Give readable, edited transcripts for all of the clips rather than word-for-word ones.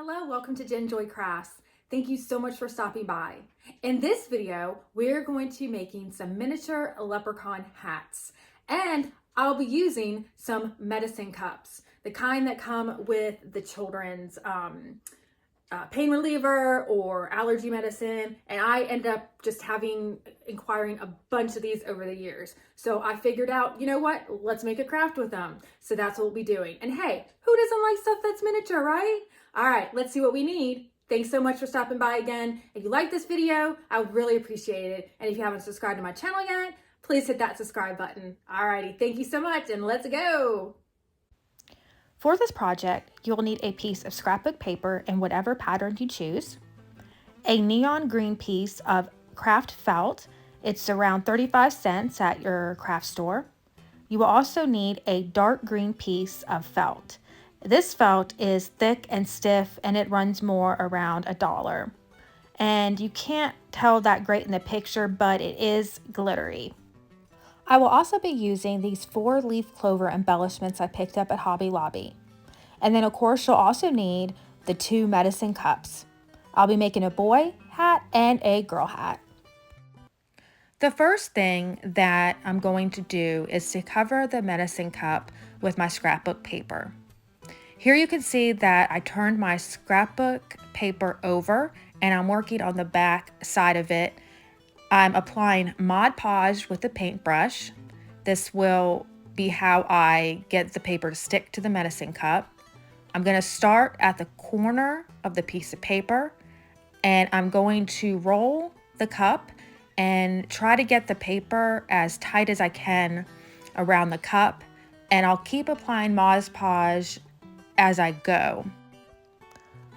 Hello, welcome to Jen Joy Crafts. Thank you so much for stopping by. In this video, we're going to be making some miniature leprechaun hats, and I'll be using some medicine cups, the kind that come with the children's pain reliever or allergy medicine. And I ended up just inquiring a bunch of these over the years. So I figured out, you know what, let's make a craft with them. So that's what we'll be doing. And hey, who doesn't like stuff that's miniature, right? All right, let's see what we need. Thanks so much for stopping by again. If you like this video, I would really appreciate it. And if you haven't subscribed to my channel yet, please hit that subscribe button. Alrighty, thank you so much and let's go. For this project, you'll need a piece of scrapbook paper in whatever pattern you choose, a neon green piece of craft felt. It's around 35 cents at your craft store. You will also need a dark green piece of felt. This felt is thick and stiff and it runs more around $1. And you can't tell that great in the picture, but it is glittery. I will also be using these 4-leaf clover embellishments I picked up at Hobby Lobby. And then of course you'll also need the 2 medicine cups. I'll be making a boy hat and a girl hat. The first thing that I'm going to do is to cover the medicine cup with my scrapbook paper. Here you can see that I turned my scrapbook paper over and I'm working on the back side of it. I'm applying Mod Podge with the paintbrush. This will be how I get the paper to stick to the medicine cup. I'm going to start at the corner of the piece of paper and I'm going to roll the cup and try to get the paper as tight as I can around the cup, and I'll keep applying Mod Podge as I go.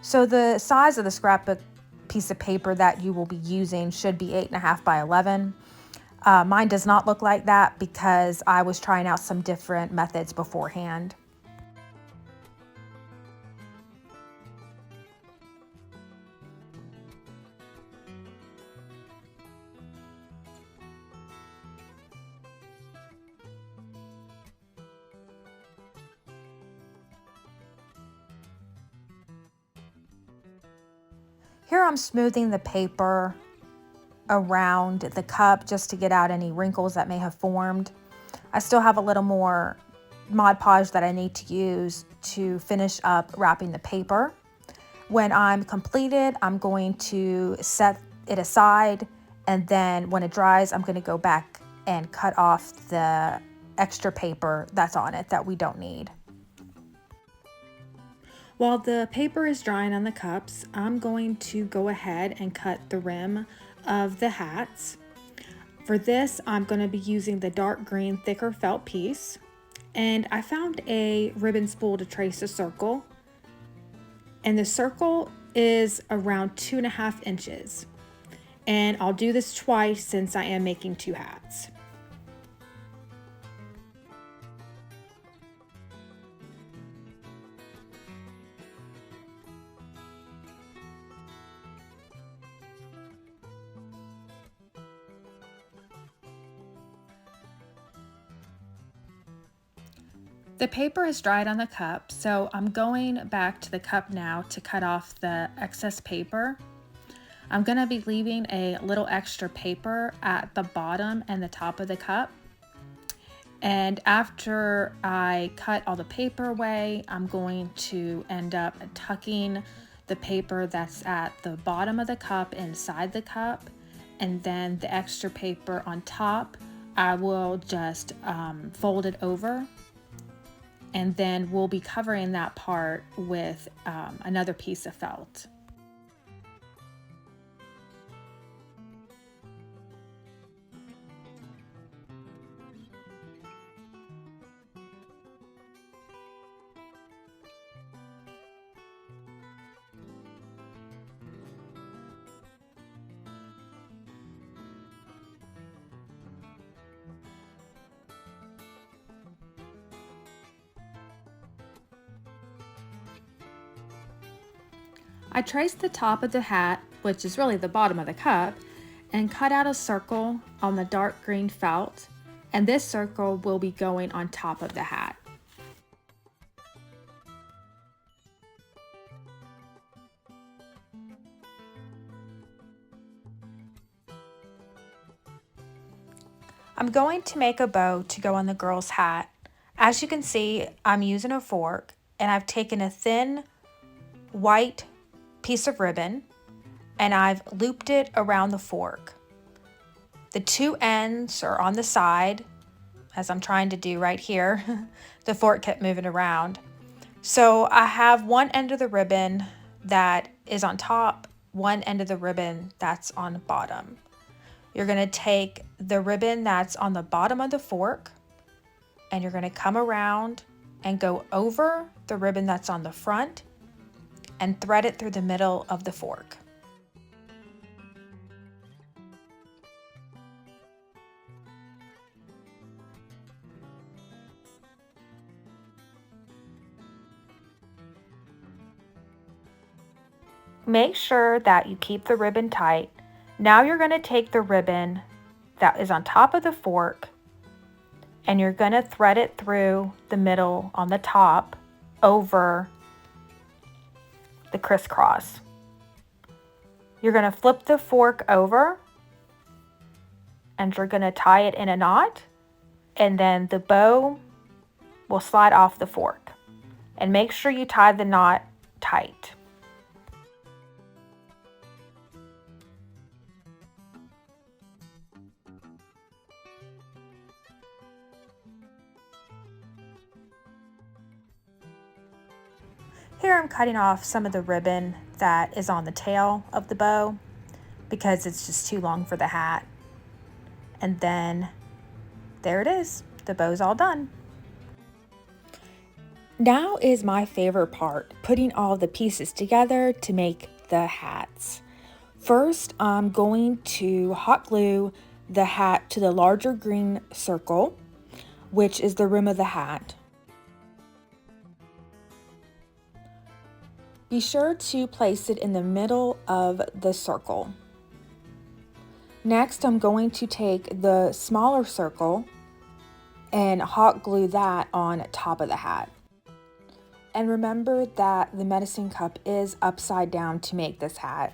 So the size of the scrapbook piece of paper that you will be using should be 8.5 by 11. Mine does not look like that because I was trying out some different methods beforehand. Here I'm smoothing the paper around the cup just to get out any wrinkles that may have formed. I still have a little more Mod Podge that I need to use to finish up wrapping the paper. When I'm completed, I'm going to set it aside, and then when it dries, I'm going to go back and cut off the extra paper that's on it that we don't need. While the paper is drying on the cups, I'm going to go ahead and cut the rim of the hats. For this, I'm going to be using the dark green thicker felt piece, and I found a ribbon spool to trace a circle, and the circle is around 2.5 inches. And I'll do this twice since I am making 2 hats. The paper is dried on the cup, so I'm going back to the cup now to cut off the excess paper. I'm going to be leaving a little extra paper at the bottom and the top of the cup. And after I cut all the paper away, I'm going to end up tucking the paper that's at the bottom of the cup inside the cup. And then the extra paper on top, I will just fold it over. And then we'll be covering that part with another piece of felt. I traced the top of the hat, which is really the bottom of the cup, and cut out a circle on the dark green felt, and this circle will be going on top of the hat. I'm going to make a bow to go on the girl's hat. As you can see, I'm using a fork and I've taken a thin white piece of ribbon and I've looped it around the fork. The two ends are on the side, as I'm trying to do right here. The fork kept moving around. So I have one end of the ribbon that is on top, one end of the ribbon that's on the bottom. You're going to take the ribbon that's on the bottom of the fork and you're going to come around and go over the ribbon that's on the front and thread it through the middle of the fork. Make sure that you keep the ribbon tight. Now you're going to take the ribbon that is on top of the fork and you're going to thread it through the middle on the top over the crisscross. You're going to flip the fork over and you're going to tie it in a knot, and then the bow will slide off the fork. And make sure you tie the knot tight. Here I'm cutting off some of the ribbon that is on the tail of the bow because it's just too long for the hat. And then there it is. The bow's all done. Now is my favorite part, putting all the pieces together to make the hats. First, I'm going to hot glue the hat to the larger green circle, which is the rim of the hat. Be sure to place it in the middle of the circle. Next, I'm going to take the smaller circle and hot glue that on top of the hat. And remember that the medicine cup is upside down to make this hat.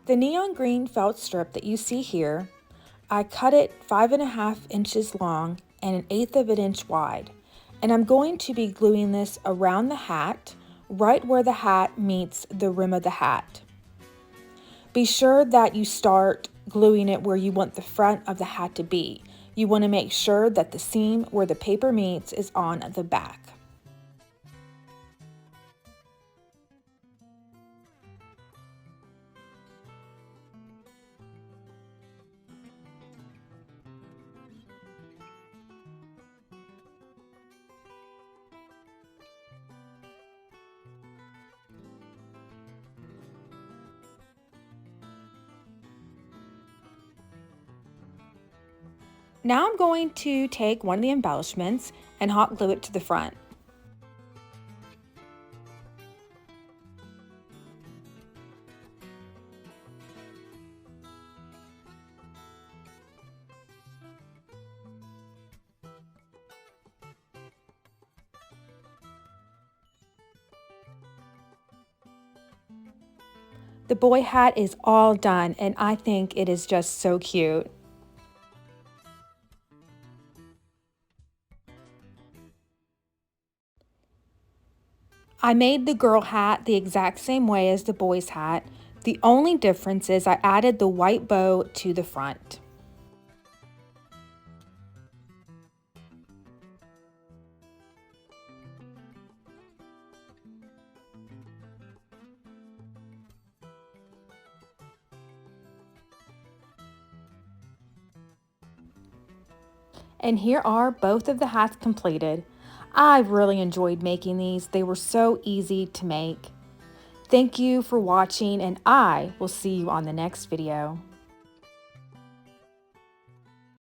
The neon green felt strip that you see here, I cut it 5.5 inches long and 1/8 of an inch wide. And I'm going to be gluing this around the hat, right where the hat meets the rim of the hat. Be sure that you start gluing it where you want the front of the hat to be. You want to make sure that the seam where the paper meets is on the back. Now I'm going to take one of the embellishments and hot glue it to the front. The boy hat is all done and I think it is just so cute. I made the girl hat the exact same way as the boy's hat. The only difference is I added the white bow to the front. And here are both of the hats completed. I really enjoyed making these. They were so easy to make. Thank you for watching, and I will see you on the next video.